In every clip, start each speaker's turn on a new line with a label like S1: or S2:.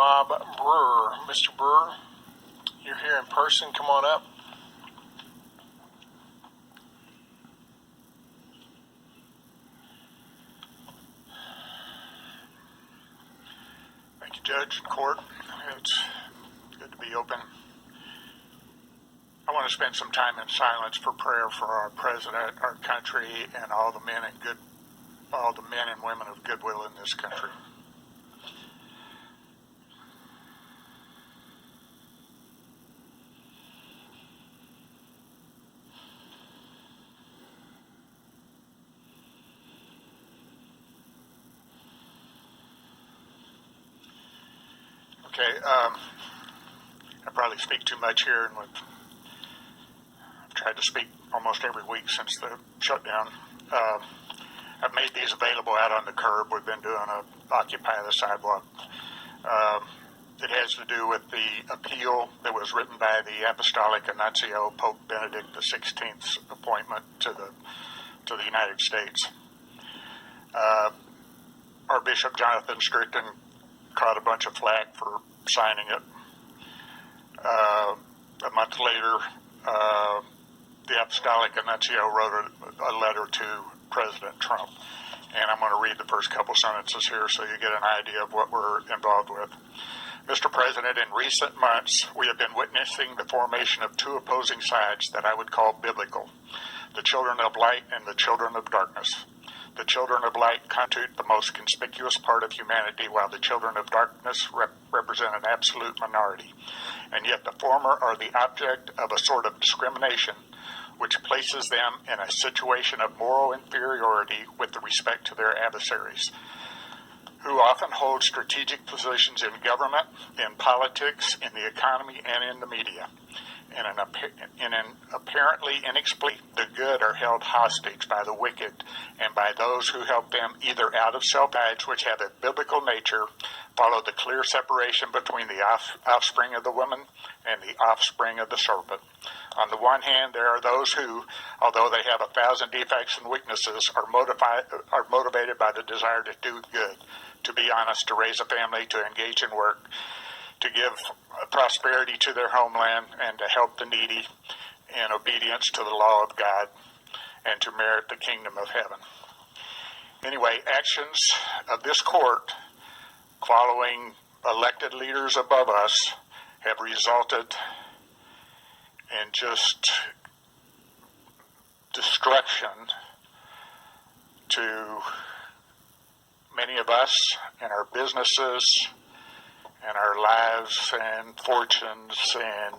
S1: Bob Brewer. Mr. Brewer, you're here in person. Come on up. Thank you, Judge and Court. It's good to be open. I want to spend some time in silence for prayer for our president, our country, and all the men and women of goodwill in this country. Okay, I probably speak too much here, and I've tried to speak almost every week since the shutdown. I've made these available out on the curb. We've been doing a Occupy the Sidewalk. It has to do with the appeal that was written by the Apostolic Nuncio, Pope Benedict XVI's appointment to the United States. Our Bishop Jonathan Strickton caught a bunch of flack for signing it. A month later, the Apostolic Nuncio wrote a letter to President Trump, and I'm going to read the first couple sentences here so you get an idea of what we're involved with. Mr. President, in recent months, we have been witnessing the formation of two opposing sides that I would call biblical: the children of light and the children of darkness. The children of light constitute the most conspicuous part of humanity, while the children of darkness represent an absolute minority. And yet the former are the object of a sort of discrimination which places them in a situation of moral inferiority with respect to their adversaries, who often hold strategic positions in government, in politics, in the economy, and in the media. In an apparently inexplicable, the good are held hostage by the wicked and by those who help them, either out of self-guides which have a biblical nature, follow the clear separation between the offspring of the woman and the offspring of the serpent. On the one hand, there are those who, although they have 1,000 defects and weaknesses, are motivated by the desire to do good, to be honest, to raise a family, to engage in work, to give prosperity to their homeland, and to help the needy in obedience to the law of God, and to merit the kingdom of heaven. Anyway, actions of this court following elected leaders above us have resulted in just destruction to many of us and our businesses and our lives and fortunes and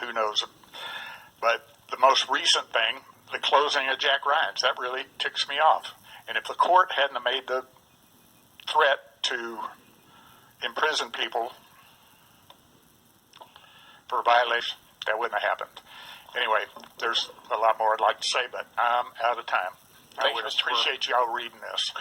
S1: who knows. But the most recent thing, the closing of Jack Ryan's, that really ticks me off. And if the court hadn't made the threat to imprison people for violation, that wouldn't have happened. Anyway, there's a lot more I'd like to say, but I'm out of time. I would appreciate y'all reading this.